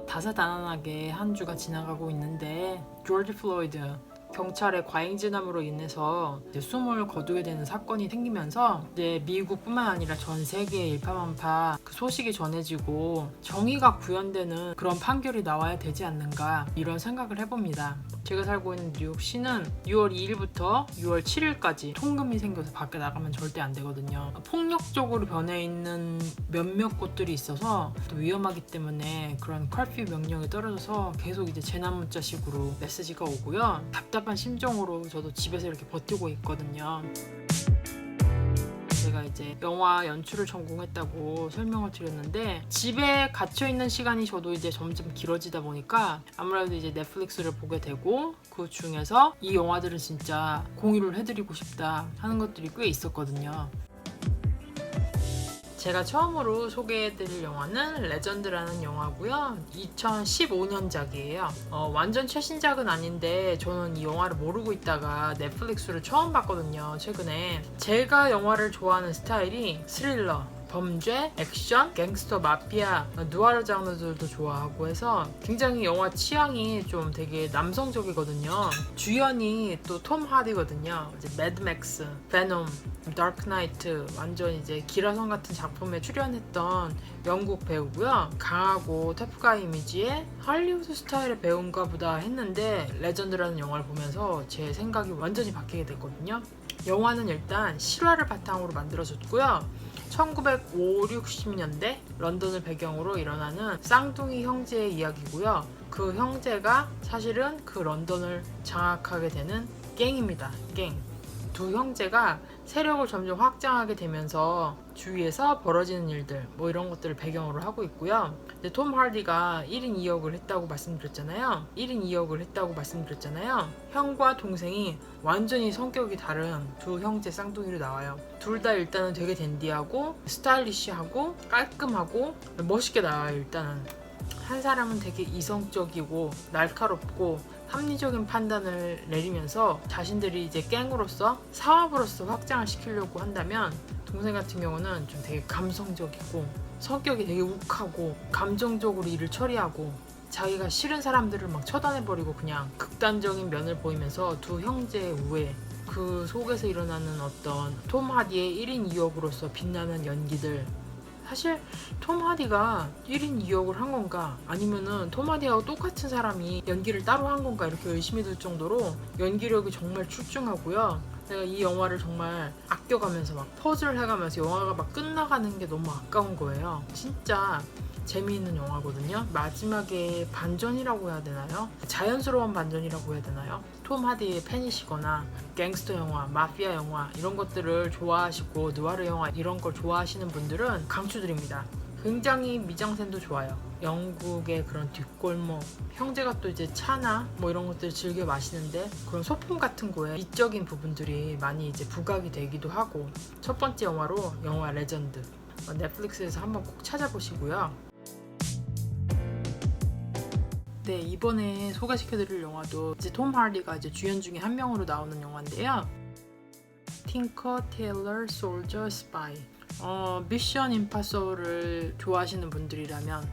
다사다난하게 한 주가 지나가고 있는데 조지 플로이드 경찰의 과잉진압으로 인해서 이제 숨을 거두게 되는 사건이 생기면서 이제 미국뿐만 아니라 전 세계에 일파만파 그 소식이 전해지고 정의가 구현되는 그런 판결이 나와야 되지 않는가 이런 생각을 해봅니다. 제가 살고 있는 뉴욕시는 6월 2일부터 6월 7일까지 통금이 생겨서 밖에 나가면 절대 안 되거든요. 폭력적으로 변해 있는 몇몇 곳들이 있어서 또 위험하기 때문에 그런 커피 명령이 떨어져서 계속 이제 재난 문자식으로 메시지가 오고요. 답답한 심정으로 저도 집에서 이렇게 버티고 있거든요. 제가 이제 영화 연출을 전공했다고 설명을 드렸는데 집에 갇혀있는 시간이 저도 이제 점점 길어지다 보니까 아무래도 이제 넷플릭스를 보게 되고 그 중에서 이 영화들은 진짜 공유를 해드리고 싶다 하는 것들이 꽤 있었거든요. 제가 처음으로 소개해드릴 영화는 레전드라는 영화고요. 2015년작이에요. 완전 최신작은 아닌데 저는 이 영화를 모르고 있다가 넷플릭스를 처음 봤거든요. 최근에. 제가 영화를 좋아하는 스타일이 스릴러, 범죄, 액션, 갱스터, 마피아, 누아르 장르들도 좋아하고 해서 굉장히 영화 취향이 좀 되게 남성적이거든요. 주연이 또 톰 하디거든요. 이제 매드맥스, 베놈, 다크 나이트 완전 이제 기라성 같은 작품에 출연했던 영국 배우고요. 강하고 터프가이 이미지의 할리우드 스타일의 배우인가 보다 했는데 레전드라는 영화를 보면서 제 생각이 완전히 바뀌게 됐거든요. 영화는 일단 실화를 바탕으로 만들어졌고요. 1950, 60년대 런던을 배경으로 일어나는 쌍둥이 형제의 이야기고요. 그 형제가 사실은 그 런던을 장악하게 되는 갱입니다. 갱. 두 형제가 세력을 점점 확장하게 되면서 주위에서 벌어지는 일들 뭐 이런 것들을 배경으로 하고 있고요. 근데 톰 하디가 1인 2역을 했다고 말씀드렸잖아요. 1인 2역을 했다고 말씀드렸잖아요. 형과 동생이 완전히 성격이 다른 두 형제 쌍둥이로 나와요. 둘 다 일단은 되게 댄디하고 스타일리시하고 깔끔하고 멋있게 나와요. 일단은 한 사람은 되게 이성적이고 날카롭고 합리적인 판단을 내리면서 자신들이 이제 갱으로서 사업으로서 확장을 시키려고 한다면 동생 같은 경우는 좀 되게 감성적이고 성격이 되게 욱하고 감정적으로 일을 처리하고 자기가 싫은 사람들을 막 처단해버리고 그냥 극단적인 면을 보이면서 두 형제의 우애 그 속에서 일어나는 어떤 톰 하디의 1인 2역으로서 빛나는 연기들 사실 톰 하디가 1인 2역을 한 건가 아니면은 톰 하디하고 똑같은 사람이 연기를 따로 한 건가 이렇게 의심이 들 정도로 연기력이 정말 출중하고요. 내가 이 영화를 정말 아껴가면서 막 퍼즐을 해가면서 영화가 막 끝나가는 게 너무 아까운 거예요. 진짜 재미있는 영화거든요. 마지막에 반전이라고 해야 되나요? 자연스러운 반전이라고 해야 되나요? 톰 하디의 팬이시거나 갱스터 영화, 마피아 영화 이런 것들을 좋아하시고 느와르 영화 이런 걸 좋아하시는 분들은 강추드립니다. 굉장히 미장센도 좋아요. 영국의 그런 뒷골목 형제가 또 이제 차나 뭐 이런 것들을 즐겨 마시는데 그런 소품 같은 거에 미적인 부분들이 많이 이제 부각이 되기도 하고 첫 번째 영화로 영화 레전드 넷플릭스에서 한번 꼭 찾아보시고요. 네, 이번에 소개시켜드릴 영화도 이제 톰 하디가 이제 주연 중에 한 명으로 나오는 영화인데요. 틴커 테일러 솔저 스파이. 미션 임파서블을 좋아하시는 분들이라면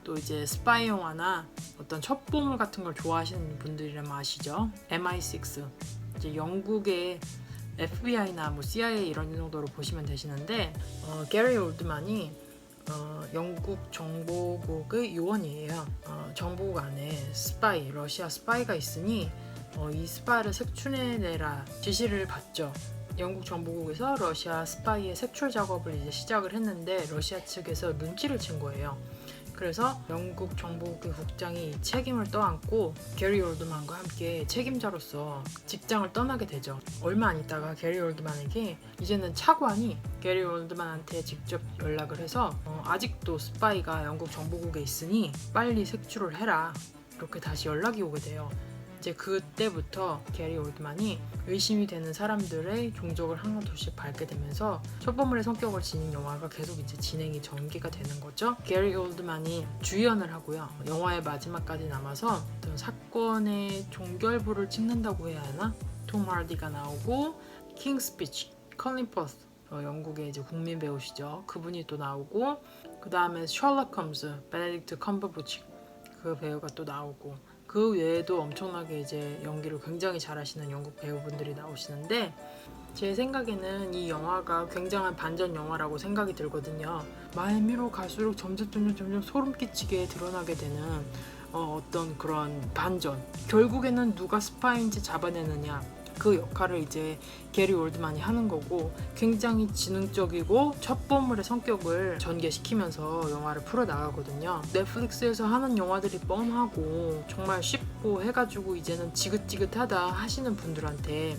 또 이제 스파이 영화나 어떤 첩보물 같은 걸 좋아하시는 분들이라면 아시죠? MI6. 이제 영국의 FBI나 뭐 CIA 이런 정도로 보시면 되시는데 게리 올드만이 영국 정보국의 요원이에요. 정보국 안에 스파이, 러시아 스파이가 있으니 이 스파이를 색출해내라 지시를 받죠. 영국 정보국에서 러시아 스파이의 색출 작업을 이제 시작을 했는데 러시아 측에서 눈치를 챈 거예요. 그래서 영국 정보국의 국장이 이 책임을 떠안고 게리 올드만과 함께 책임자로서 직장을 떠나게 되죠. 얼마 안 있다가 게리 올드만에게 이제는 차관이 게리 올드만한테 직접 연락을 해서 아직도 스파이가 영국 정보국에 있으니 빨리 색출을 해라 이렇게 다시 연락이 오게 돼요. 이제 그때부터 게리 올드만이 의심이 되는 사람들의 종족을 하나둘씩 밝게 되면서 첩보물의 성격을 지닌 영화가 계속 이제 진행이 전개가 되는 거죠. 게리 올드만이 주연을 하고요. 영화의 마지막까지 남아서 어떤 사건의 종결부를 찍는다고 해야 하나? 톰 하디가 나오고 킹 스피치, 컬린 퍼스 영국의 이제 국민 배우시죠. 그분이 또 나오고 그 다음에 셜록 홈즈, 베네딕트 컴버부치 그 배우가 또 나오고, 그 외에도 엄청나게 이제 연기를 굉장히 잘하시는 영국 배우분들이 나오시는데, 제 생각에는 이 영화가 굉장한 반전 영화라고 생각이 들거든요. 말미로 갈수록 점점 소름 끼치게 드러나게 되는 어떤 그런 반전. 결국에는 누가 스파이인지 잡아내느냐, 그 역할을 이제 게리 올드만이 하는 거고, 굉장히 지능적이고 첩보물의 성격을 전개시키면서 영화를 풀어나가거든요. 넷플릭스에서 하는 영화들이 뻔하고 정말 쉽고 해가지고 이제는 지긋지긋하다 하시는 분들한테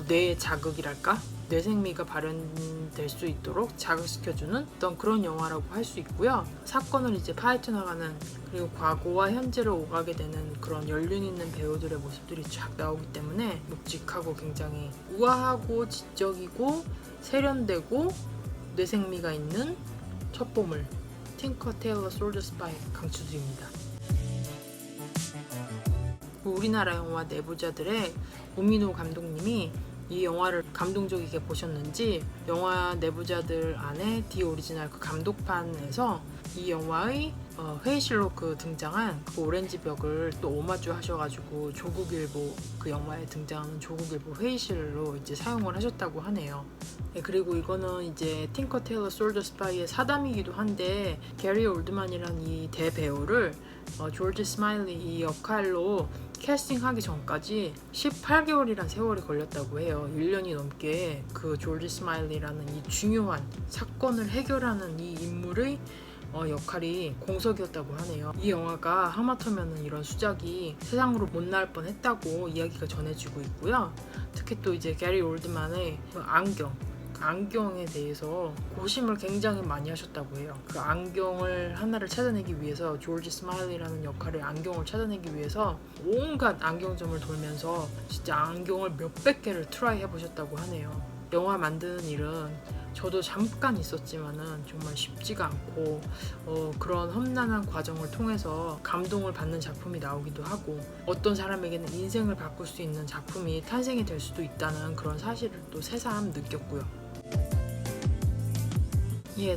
뇌의 자극이랄까? 뇌생미가 발현될 수 있도록 자극시켜주는 어떤 그런 영화라고 할 수 있고요. 사건을 이제 파헤쳐 나가는, 그리고 과거와 현재를 오가게 되는 그런 연륜 있는 배우들의 모습들이 쫙 나오기 때문에 묵직하고 굉장히 우아하고 지적이고 세련되고 뇌생미가 있는 첩보물, 틴커 테일러 솔저 스파이 강추드립니다. 우리나라 영화 내부자들의 우민호 감독님이 이 영화를 감동적이게 보셨는지 영화 내부자들 안에 디 오리지널 그 감독판에서 이 영화의 회의실로 그 등장한 그 오렌지 벽을 또 오마주 하셔가지고 조국일보, 그 영화에 등장하는 조국일보 회의실로 이제 사용을 하셨다고 하네요. 네, 그리고 이거는 이제 틴커 테일러 솔저 스파이의 사담이기도 한데, 게리 올드만이라는 이 대배우를 조지 스마일리 이 역할로 캐스팅하기 전까지 18개월이란 세월이 걸렸다고 해요. 1년이 넘게 그 조지 스마일리라는 이 중요한 사건을 해결하는 이 인물의 역할이 공석이었다고 하네요. 이 영화가 하마터면 이런 수작이 세상으로 못 나올 뻔했다고 이야기가 전해지고 있고요. 특히 또 이제 게리 올드만의 그 안경에 대해서 고심을 굉장히 많이 하셨다고 해요. 그 안경을 하나를 찾아내기 위해서, 조지 스마일리라는 역할의 안경을 찾아내기 위해서 온갖 안경점을 돌면서 진짜 안경을 몇백 개를 트라이 해보셨다고 하네요. 영화 만드는 일은 저도 잠깐 있었지만은 정말 쉽지가 않고 그런 험난한 과정을 통해서 감동을 받는 작품이 나오기도 하고, 어떤 사람에게는 인생을 바꿀 수 있는 작품이 탄생이 될 수도 있다는 그런 사실을 또 새삼 느꼈고요.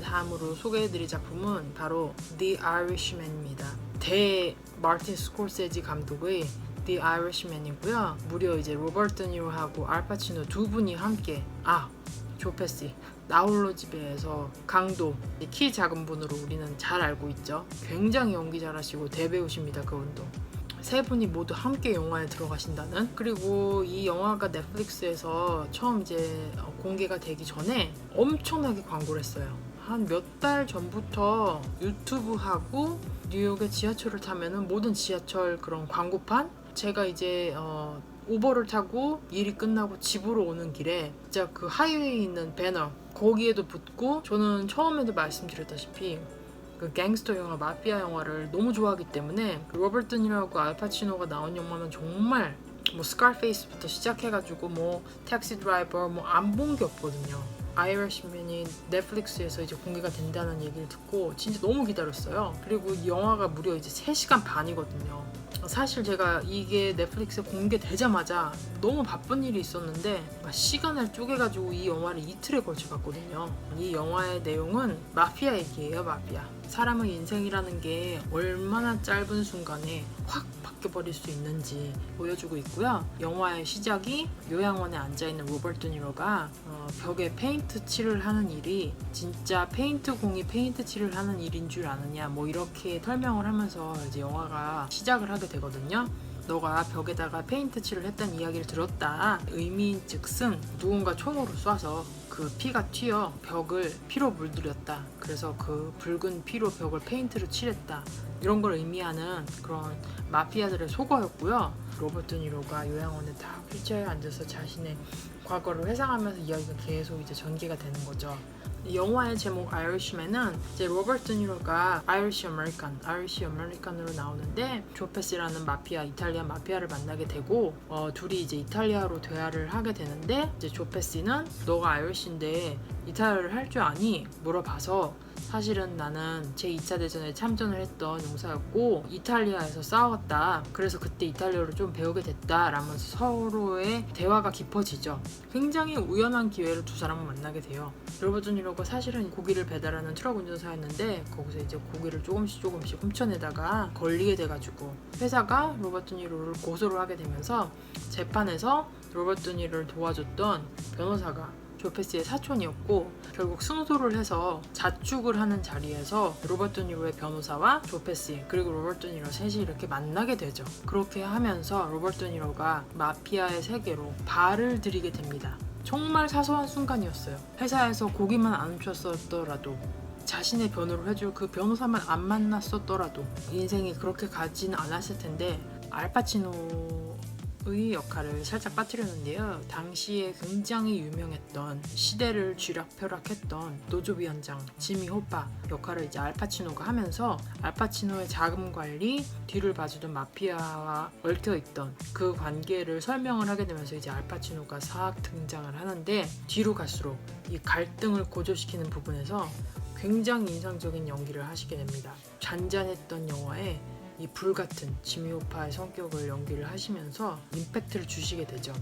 다음으로 소개해드릴 작품은 바로 The Irishman입니다. 대 마틴 스콜세지 감독의 The Irishman이고요. 무려 이제 로버트 드니로하고 알파치노 두 분이 함께, 조 페시, 나홀로 집에서 강도, 키 작은 분으로 우리는 잘 알고 있죠. 굉장히 연기 잘하시고 대배우십니다. 그분도. 세 분이 모두 함께 영화에 들어가신다는. 그리고 이 영화가 넷플릭스에서 처음 이제 공개가 되기 전에 엄청나게 광고를 했어요. 한 몇 달 전부터 유튜브하고 뉴욕의 지하철을 타면은 모든 지하철 그런 광고판, 제가 이제 우버를 타고 일이 끝나고 집으로 오는 길에 진짜 그 하이웨이에 있는 배너 거기에도 붙고, 저는 처음에도 말씀드렸다시피 그 갱스터 영화, 마피아 영화를 너무 좋아하기 때문에 로버트 드니로하고 알파치노가 나온 영화는 정말 뭐 스카르페이스부터 시작해가지고 뭐 택시 드라이버 뭐 안 본 게 없거든요. 아이리시맨이 넷플릭스에서 이제 공개가 된다는 얘기를 듣고 진짜 너무 기다렸어요. 그리고 이 영화가 무려 이제 3시간 반이거든요. 사실 제가 이게 넷플릭스에 공개되자마자 너무 바쁜 일이 있었는데 시간을 쪼개가지고 이 영화를 이틀에 걸쳐 봤거든요. 이 영화의 내용은 마피아 얘기예요. 마피아. 사람의 인생이라는 게 얼마나 짧은 순간에 확 바뀌어버릴 수 있는지 보여주고 있고요. 영화의 시작이 요양원에 앉아있는 로버트 드니로가 벽에 페인트 칠을 하는 일이 진짜 페인트 공이 페인트 칠을 하는 일인 줄 아느냐, 뭐 이렇게 설명을 하면서 이제 영화가 시작을 하게 되거든요. 너가 벽에다가 페인트 칠을 했다는 이야기를 들었다. 의미인즉슨 누군가 총으로 쏴서 그 피가 튀어 벽을 피로 물들였다. 그래서 그 붉은 피로 벽을 페인트로 칠했다. 이런 걸 의미하는 그런 마피아들의 속어였고요. 로버트 드니로가 요양원에 딱 휠체어에 앉아서 자신의 과거를 회상하면서 이야기가 계속 이제 전개가 되는 거죠. 이 영화의 제목 아이리시맨은 이제 로버트 드니로가 아이리시 아메리칸으로 나오는데, 조 페시라는 마피아, 이탈리아 마피아를 만나게 되고 둘이 이제 이탈리아로 대화를 하게 되는데, 이제 조 페시는 너가 아이리시인데 이탈리아를 할 줄 아니? 물어봐서 사실은 나는 제2차 대전에 참전을 했던 용사였고 이탈리아에서 싸웠다. 그래서 그때 이탈리아를 좀 배우게 됐다. 라면서 서로의 대화가 깊어지죠. 굉장히 우연한 기회로 두 사람을 만나게 돼요. 로버트 드니로가 사실은 고기를 배달하는 트럭 운전사였는데 거기서 이제 고기를 조금씩 훔쳐내다가 걸리게 돼가지고 회사가 로버트 드니로를 고소를 하게 되면서 재판에서 로버트 드니로를 도와줬던 변호사가 조 페시의 사촌이었고 결국 승소를 해서 자축을 하는 자리에서 로버트 드니로의 변호사와 조 페시 그리고 로버트 드니로 셋이 이렇게 만나게 되죠. 그렇게 하면서 로버트 드니로가 마피아의 세계로 발을 들이게 됩니다. 정말 사소한 순간이었어요. 회사에서 고기만 안 훔쳤었더라도 자신의 변호를 해줄 그 변호사만 안 만났었더라도 인생이 그렇게 가지는 않았을 텐데 알파치노의 역할을 살짝 빠뜨렸는데요. 당시에 굉장히 유명했던 시대를 쥐락펴락했던 노조위원장 지미 호파 역할을 이제 알파치노가 하면서 알파치노의 자금 관리, 뒤를 봐주던 마피아와 얽혀있던 그 관계를 설명을 하게 되면서 이제 알파치노가 싹 등장을 하는데 뒤로 갈수록 이 갈등을 고조시키는 부분에서 굉장히 인상적인 연기를 하시게 됩니다. 잔잔했던 영화에 이 불같은 지미 호파의 성격을 연기를 하시면서 임팩트를 주시게 되죠.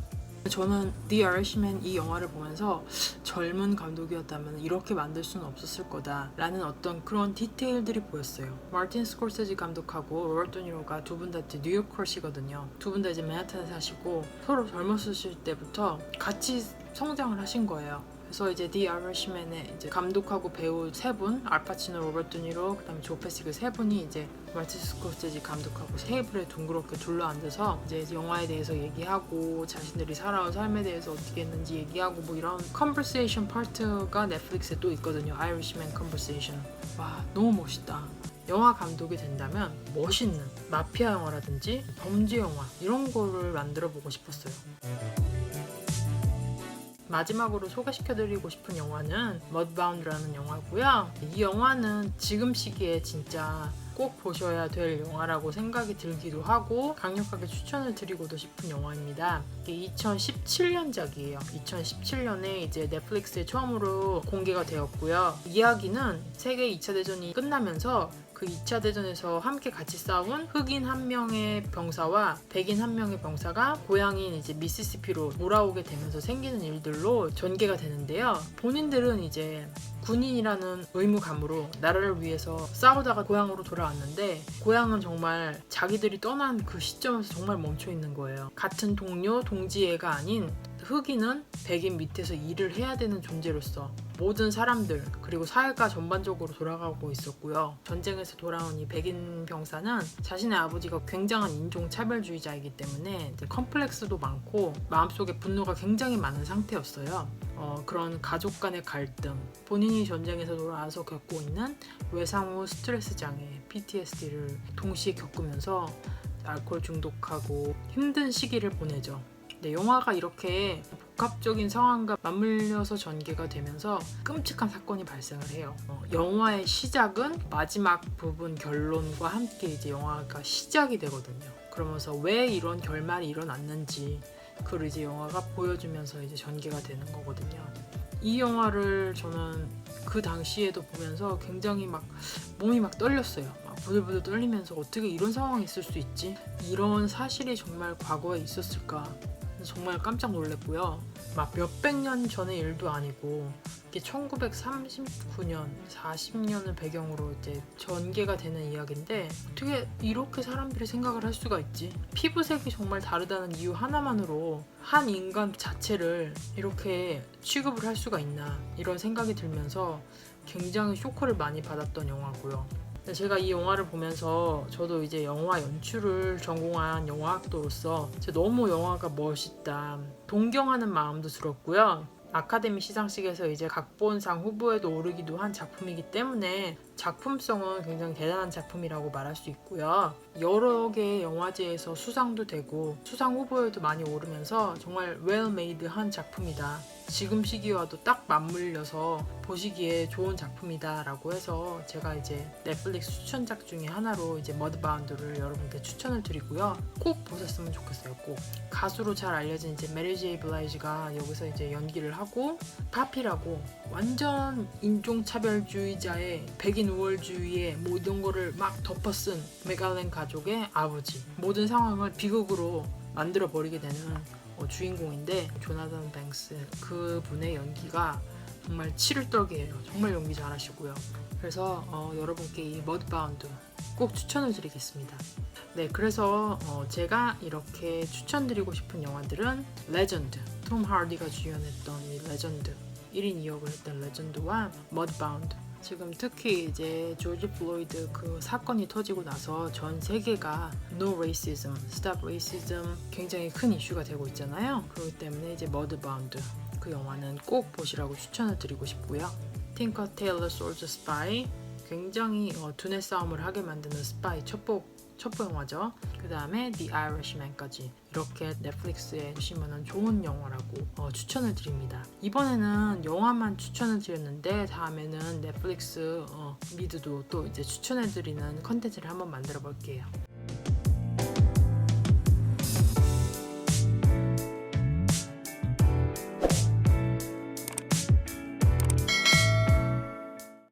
저는 The Irishman 이 영화를 보면서 젊은 감독이었다면 이렇게 만들 수는 없었을 거다라는 어떤 그런 디테일들이 보였어요. 마틴 스콜세지 감독하고 로버트 드니로가 두 분 다 뉴욕 컷이거든요. 두 분 다 이제 맨하탄에 사시고 서로 젊었을 때부터 같이 성장을 하신 거예요. 그래서 이제 The Irishman의 이제 감독하고 배우 세 분, 알파치노, 로버트 드니로, 그다음에 조 페시 그 세 분이 이제 마틴 스콜세지 감독하고 테이블에 둥그렇게 둘러앉아서 이제 영화에 대해서 얘기하고 자신들이 살아온 삶에 대해서 어떻게 했는지 얘기하고 뭐 이런 컨버세이션 파트가 넷플릭스에 또 있거든요. Irishman Conversation. 와, 너무 멋있다. 영화 감독이 된다면 멋있는 마피아 영화라든지 범죄 영화 이런 거를 만들어 보고 싶었어요. 마지막으로 소개시켜드리고 싶은 영화는 머드바운드라는 영화고요. 이 영화는 지금 시기에 진짜 꼭 보셔야 될 영화라고 생각이 들기도 하고 강력하게 추천을 드리고도 싶은 영화입니다. 이게 2017년작이에요. 2017년에 이제 넷플릭스에 처음으로 공개가 되었고요. 이야기는 세계 2차 대전이 끝나면서 그 2차 대전에서 함께 같이 싸운 흑인 한 명의 병사와 백인 한 명의 병사가 고향인 이제 미시시피로 돌아오게 되면서 생기는 일들로 전개가 되는데요. 본인들은 이제 군인이라는 의무감으로 나라를 위해서 싸우다가 고향으로 돌아왔는데 고향은 정말 자기들이 떠난 그 시점에서 정말 멈춰 있는 거예요. 같은 동료, 동지애가 아닌 흑인은 백인 밑에서 일을 해야 되는 존재로서 모든 사람들 그리고 사회가 전반적으로 돌아가고 있었고요. 전쟁에서 돌아온 이 백인 병사는 자신의 아버지가 굉장한 인종차별주의자이기 때문에 컴플렉스도 많고 마음속에 분노가 굉장히 많은 상태였어요. 그런 가족 간의 갈등, 본인이 전쟁에서 돌아와서 겪고 있는 외상 후 스트레스 장애, PTSD를 동시에 겪으면서 알코올 중독하고 힘든 시기를 보내죠. 네, 영화가 이렇게 복합적인 상황과 맞물려서 전개가 되면서 끔찍한 사건이 발생을 해요. 영화의 시작은 마지막 부분 결론과 함께 이제 영화가 시작이 되거든요. 그러면서 왜 이런 결말이 일어났는지 그걸 이제 영화가 보여주면서 이제 전개가 되는 거거든요. 이 영화를 저는 그 당시에도 보면서 굉장히 막 몸이 막 떨렸어요. 막 부들부들 떨리면서 어떻게 이런 상황이 있을 수 있지? 이런 사실이 정말 과거에 있었을까? 정말 깜짝 놀랐고요. 막 몇백 년 전의 일도 아니고 이게 1939년, 40년을 배경으로 이제 전개가 되는 이야기인데 어떻게 이렇게 사람들이 생각을 할 수가 있지? 피부색이 정말 다르다는 이유 하나만으로 한 인간 자체를 이렇게 취급을 할 수가 있나 이런 생각이 들면서 굉장히 쇼크를 많이 받았던 영화고요. 제가 이 영화를 보면서 저도 이제 영화 연출을 전공한 영화학도로서 너무 영화가 멋있다 동경하는 마음도 들었고요. 아카데미 시상식에서 이제 각본상 후보에도 오르기도 한 작품이기 때문에 작품성은 굉장히 대단한 작품이라고 말할 수 있고요. 여러 개의 영화제에서 수상도 되고 수상 후보에도 많이 오르면서 정말 웰메이드한 작품이다. 지금 시기와도 딱 맞물려서 보시기에 좋은 작품이다 라고 해서 제가 이제 넷플릭스 추천작 중에 하나로 이제 머드바운드를 여러분께 추천을 드리고요. 꼭 보셨으면 좋겠어요. 꼭. 가수로 잘 알려진 이제 메리 제이 블라이즈가 여기서 이제 연기를 하고, 파피라고 완전 인종차별주의자의 백인 우월주의에 뭐 이런 거를 막 덮어쓴 메갈렌 가족의 아버지, 모든 상황을 비극으로 만들어 버리게 되는 주인공인데, 조나단 뱅스 그분의 연기가 정말 치를 떨게 해요. 정말 연기 잘하시고요. 그래서 여러분께 이 머드바운드 꼭 추천을 드리겠습니다. 네, 그래서 제가 이렇게 추천드리고 싶은 영화들은 레전드, 톰 하디가 주연했던 이 레전드, 1인 2역을 했던 레전드와 머드바운드. 지금 특히 이제 조지 플로이드 그 사건이 터지고 나서 전 세계가 No Racism, Stop Racism 굉장히 큰 이슈가 되고 있잖아요. 그렇기 때문에 이제 머드바운드 그 영화는 꼭 보시라고 추천을 드리고 싶고요. 틴커 테일러 솔저 스파이, 굉장히 두뇌 싸움을 하게 만드는 스파이 첩보 영화죠. 그 다음에 The Irishman까지 이렇게 넷플릭스에 보시면 좋은 영화라고 추천을 드립니다. 이번에는 영화만 추천을 드렸는데 다음에는 넷플릭스 미드도 또 이제 추천해드리는 컨텐츠를 한번 만들어 볼게요.